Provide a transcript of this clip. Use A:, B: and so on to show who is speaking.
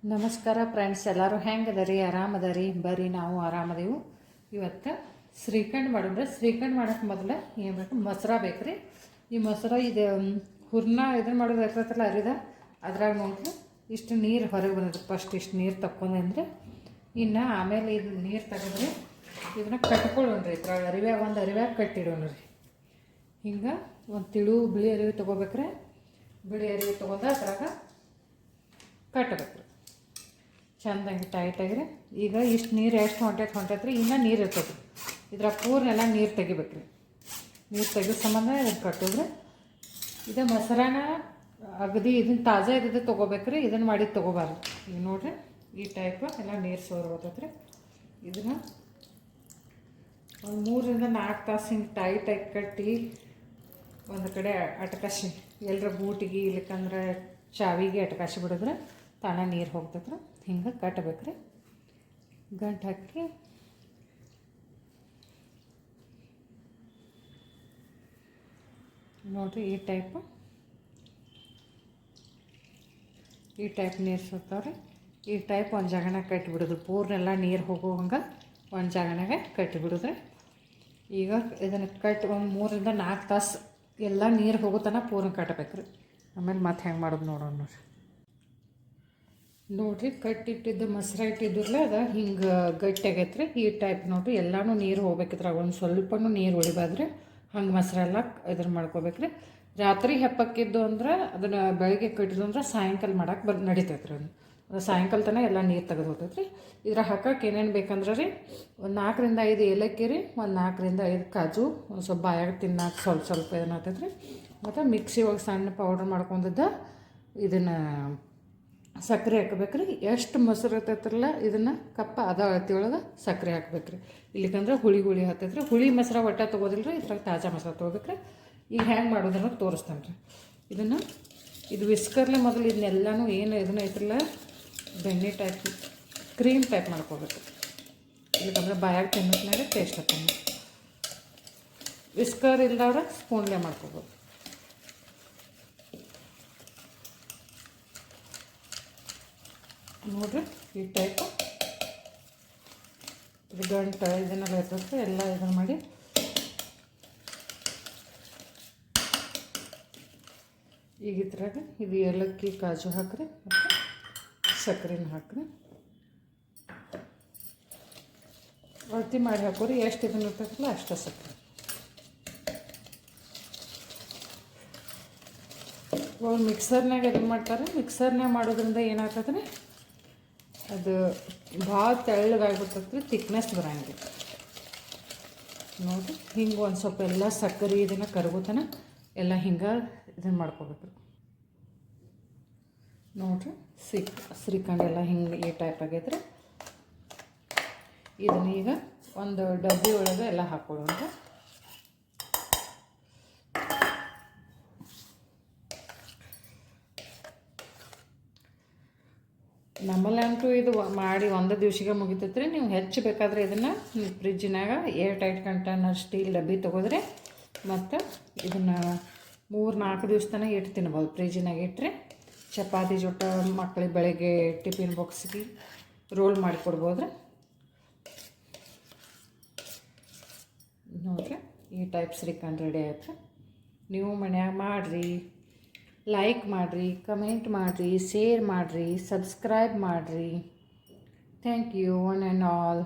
A: ನಮಸ್ಕಾರ ಫ್ರೆಂಡ್ಸ್, ಎಲ್ಲರೂ ಹೆಂಗದರಿ? ಆರಾಮದರಿ? ಬರ್ರಿ, ನಾವು ಆರಾಮದೇವು. ಇವತ್ತು ಶ್ರೀಖಂಡ್ ಮಾಡಿದ್ರೆ ಶ್ರೀಖಂಡ್ ಮಾಡೋಕ್ಕೆ ಮೊದಲು ಏನು ಬೇಕು? ಮೊಸರು ಬೇಕು ರೀ. ಈ ಮೊಸರು ಇದು ಹೂರ್ಣ ಇದನ್ನು ಮಾಡೋದು ಇರ್ತೈತಲ್ಲ ಅರಿದ, ಅದ್ರಾಗ ನೋಡ್ರಿ ಇಷ್ಟು ನೀರು ಹೊರಗೆ ಬಂದಿದೆ. ಫಸ್ಟ್ ಇಷ್ಟು ನೀರು ತಕ್ಕೊಂಡ್ರೆ ಇನ್ನು ಆಮೇಲೆ ಇದು ನೀರು ತೆಗೆದ್ರೆ ಇದನ್ನು ಕಟ್ಕೊಳ್ಳೋಣ್ರಿ. ಇದ್ರಾಗ ಅರಿವ್ಯಾಗ ಒಂದು ಅರಿವ್ಯಾಗ ಕಟ್ಟಿಡೋಣ್ರಿ. ಹಿಂಗೆ ಒಂದು ತಿಳು ಬಿಳಿ ಅರಿವಿ ತೊಗೋಬೇಕ್ರೆ. ಬಿಳಿ ಅರಿವಿ ತೊಗೊಂಡು ಅದ್ರಾಗ ಕಟ್ಟಬೇಕು ಚಂದಂಗೆ ಟೈಟಾಗಿರಿ. ಈಗ ಇಷ್ಟು ನೀರು ಎಷ್ಟು ಹೊಂಟೈತ್ರಿ, ಇನ್ನೂ ನೀರು ಇರ್ತೈತಿ. ಇದ್ರಾಗ ಪೂರ್ನೆಲ್ಲ ನೀರು ತೆಗಿಬೇಕ್ರಿ. ನೀರು ತೆಗಿದ ಸಂಬಂಧ ಇದನ್ನು ಕಟ್ಟಿದ್ರೆ ಇದು ಮೊಸರನ್ನ ಅಗದಿ ಇದನ್ನು ತಾಜಾ ಇದ್ದಿದ್ದು ತೊಗೋಬೇಕ್ರಿ. ಇದನ್ನು ಮಾಡಿದ್ದು ತೊಗೋಬಾರ್ದು. ಈಗ ನೋಡಿರಿ, ಈ ಟೈಪ್ ಎಲ್ಲ ನೀರು ಸೋರು ಬರ್ತೈತ್ರಿ. ಇದನ್ನು ಒಂದು 3 ರಿಂದ 4 ತಾಸು ಹಿಂಗೆ ಟೈಟಾಗಿ ಕಟ್ಟಿ ಒಂದು ಕಡೆ ಅಟಕಾಸಿ, ಎಲ್ಲರ ಬೂಟಿಗೆ ಇಲ್ಲಕ್ಕಂದ್ರೆ ಚಾವಿಗೆ ಅಟಕಾಸಿ ಬಿಡಿದ್ರೆ ತಾಣ ನೀರು ಹೋಗ್ತೈತ್ರಿ. ಹಿಂಗೆ ಕಟ್ಟಬೇಕ್ರಿ. ಗಂಟು ಹಾಕಿ ನೋಡಿರಿ, ಈ ಟೈಪ್ ನೀರು ಸುತ್ತಾವ್ರಿ. ಈ ಟೈಪ್ ಒಂದು ಜಾಗನಾಗ ಕಟ್ಟಿಬಿಡೋದು. ಪೂರ್ನೆಲ್ಲ ನೀರು ಹೋಗೋ ಹಂಗೆ ಒಂದು ಜಾಗನಾಗ ಕಟ್ಟಿಬಿಡೋದ್ರಿ. ಈಗ ಇದನ್ನು ಕಟ್ಟಿ ಒಂದು 3 ರಿಂದ 4 ತಾಸು ಎಲ್ಲ ನೀರು ಹೋಗೋ ತನಕ ಪೂರ್ಣ ಕಟ್ಟಬೇಕ್ರಿ. ಆಮೇಲೆ ಮತ್ತೆ ಹೆಂಗೆ ಮಾಡೋದು ನೋಡೋಣ ನೋಡಿರಿ. ಕಟ್ಟಿಟ್ಟಿದ್ದು ಮೊಸರು ಇಟ್ಟಿದ್ದಿರಲ್ಲ, ಅದು ಹಿಂಗೆ ಗಟ್ಟಿ ಆಗೈತ್ರಿ. ಈ ಟೈಪ್ ನೋಡಿರಿ, ಎಲ್ಲನೂ ನೀರು ಹೋಗ್ಬೇಕಿದ್ರಾಗ ಒಂದು ಸ್ವಲ್ಪನೂ ನೀರು ಹೊಡಿಬಾರ್ದ್ರಿ. ಹಂಗೆ ಮೊಸರೆಲ್ಲ ಇದನ್ನು ಮಾಡ್ಕೋಬೇಕ್ರಿ. ರಾತ್ರಿ ಹೆಪ್ಪಕ್ಕಿದ್ದು ಅಂದ್ರೆ ಅದನ್ನು ಬೆಳಗ್ಗೆ ಕಟ್ಟಿದ್ದು ಅಂದ್ರೆ ಸಾಯಂಕಾಲ ಮಾಡೋಕೆ ನಡಿತೈತ್ರಿ. ಅದು ಸಾಯಂಕಾಲ ತನಕ ಎಲ್ಲ ನೀರು ತೆಗೆದು ಹೋಗ್ತೈತ್ರಿ. ಇದ್ರಾಗ ಹಾಕಕ್ಕೆ ಏನೇನು ಬೇಕಂದ್ರೆ ರೀ, ಒಂದು 4 ರಿಂದ 5 ಏಲಕ್ಕಿ ರೀ, ಒಂದು 4 ರಿಂದ 5 ಕಾಜು, ಒಂದು ಸ್ವಲ್ಪ ಬಾಯಾಗ ತಿನ್ನಕ್ಕೆ ಸ್ವಲ್ಪ ಇದನ್ನು ಆಗ್ತೈತ್ರಿ. ಮತ್ತು ಮಿಕ್ಸಿ ಒಳಗೆ ಸಣ್ಣ ಪೌಡ್ರ್ ಮಾಡ್ಕೊಂಡಿದ್ದ ಇದನ್ನು ಸಕ್ಕರೆ ಹಾಕಬೇಕ್ರಿ. ಎಷ್ಟು ಮೊಸರು ಇರ್ತೈತ್ರಲ್ಲ ಇದನ್ನು ಕಪ್ಪ ಅದ ಅಳತಿ ಒಳಗೆ ಸಕ್ಕರೆ ಹಾಕ್ಬೇಕ್ರಿ. ಇಲ್ಲಿಕಂದ್ರೆ ಹುಳಿ ಹತ್ತೈತ್ರಿ. ಹುಳಿ ಮೊಸರು ಒಟ್ಟ ತೊಗೋದಿಲ್ಲ ರೀ, ಇದ್ರಾಗ ತಾಜಾ ಮೊಸರು ತೊಗೋಬೇಕ್ರಿ. ಈಗ ಹೆಂಗೆ ಮಾಡೋದನ್ನು ತೋರಿಸ್ತಾನೆ ರೀ. ಇದು ವಿಸ್ಕರ್ಲೆ ಮೊದಲು ಇದನ್ನೆಲ್ಲನೂ ಏನು ಇದನ್ನ ಐತ್ರಲ್ಲ ಬೆಣ್ಣೆ ಟೈಪ್ ಕ್ರೀಮ್ ಟೈಪ್ ಮಾಡ್ಕೋಬೇಕು. ಇಲ್ಲಿಕಂದ್ರೆ ಬಾಯಾಗ ತಿನ್ನೋದ್ನಾಗ ಟೇಸ್ಟ್ ಆಗ್ತಾನೆ. ವಿಸ್ಕರ್ ಇಲ್ದವ್ರೆ ಸ್ಪೂನ್ಲೆ ಮಾಡ್ಕೋಬೋದು. ನೋಡಿರಿ, ಈ ಟೈಪು ಇದು ಗಂಟು ಇದನ್ನೆಲ್ಲ ಇರ್ತೈತೆ ಎಲ್ಲ ಇದನ್ನು ಮಾಡಿ ಈಗ ಇದ್ರಾಗ ಇದು ಏಲಕ್ಕಿ ಕಾಜು ಹಾಕ್ರಿ ಮತ್ತು ಸಕ್ಕರೆನ ಹಾಕ್ರಿ. ಅಳತಿ ಮಾಡಿ ಹಾಕೋರಿ. ಎಷ್ಟು ಇದನ್ನು ಇರ್ತೈತಲ್ಲ ಅಷ್ಟು ಸಕ್ಕರೆ. ಅವ್ರು ಮಿಕ್ಸರ್ನಾಗ ಇದನ್ನು ಮಾಡ್ತಾರೆ. ಮಿಕ್ಸರ್ನಾಗ ಮಾಡೋದ್ರಿಂದ ಏನಾಗ್ತದೆ, ಅದು ಭಾಳ ತೆಳ್ಳಗಾಗ್ಬಿಡ್ತೈತೆ ರೀ, ತಿಕ್ನೆಸ್ ಬರೋಂಗಿಲ್ಲ. ನೋಡಿ, ಹಿಂಗೆ ಒಂದು ಸ್ವಲ್ಪ ಎಲ್ಲ ಸಕ್ಕರೆ ಇದನ್ನು ಕರಗೋತನ ಎಲ್ಲ ಹಿಂಗೆ ಇದನ್ನು ಮಾಡ್ಕೋಬೇಕು. ನೋಡಿರಿ, ಶ್ರೀಖಂಡ್ ಎಲ್ಲ ಹಿಂಗೆ ಈ ಟೈಪ್ ಆಗೈತ್ರಿ. ಇದನ್ನ ಈಗ ಒಂದು ಡಬ್ಬಿ ಒಳಗೆ ಎಲ್ಲ ಹಾಕೊಳ್ಳೋಣ. ನಮ್ಮಲ್ಲಂತೂ ಇದು ಮಾಡಿ ಒಂದು ದಿವ್ಸಿಗೆ ಮುಗಿತೈತ್ರಿ. ನೀವು ಹೆಚ್ಚು ಬೇಕಾದರೆ ಇದನ್ನು ಫ್ರಿಜ್ಜಿನಾಗ ಏರ್ ಟೈಟ್ ಕಂಟೈನರ್ ಸ್ಟೀಲ್ ಡಬ್ಬಿ ತೊಗೋದ್ರೆ ಮತ್ತು ಇದನ್ನು 3-4 ದಿವಸ ತನಕ ಇಟ್ಟು ತಿನ್ಬೋದು. ಫ್ರಿಜ್ಜಿನಾಗ ಇಟ್ಟರೆ ಚಪಾತಿ ಜೊತೆ ಮಕ್ಕಳಿಗೆ ಬೆಳಗ್ಗೆ ಟಿಫಿನ್ ಬಾಕ್ಸ್ಗೆ ರೋಲ್ ಮಾಡಿಕೊಡ್ಬೋದ್ರಿ. ನೋಡಿರಿ, ಈ ಟೈಪ್ ಶ್ರೀಖಂಡ್ ರೆಡಿ ಆಯ್ತು. ನೀವು ಮನ್ಯಾಗ ಮಾಡಿರಿ, ಲೈಕ್ ಮಾಡಿರಿ, ಕಮೆಂಟ್ ಮಾಡಿರಿ, ಶೇರ್ ಮಾಡಿರಿ, ಸಬ್ಸ್ಕ್ರೈಬ್ ಮಾಡಿರಿ. Thank you one and all.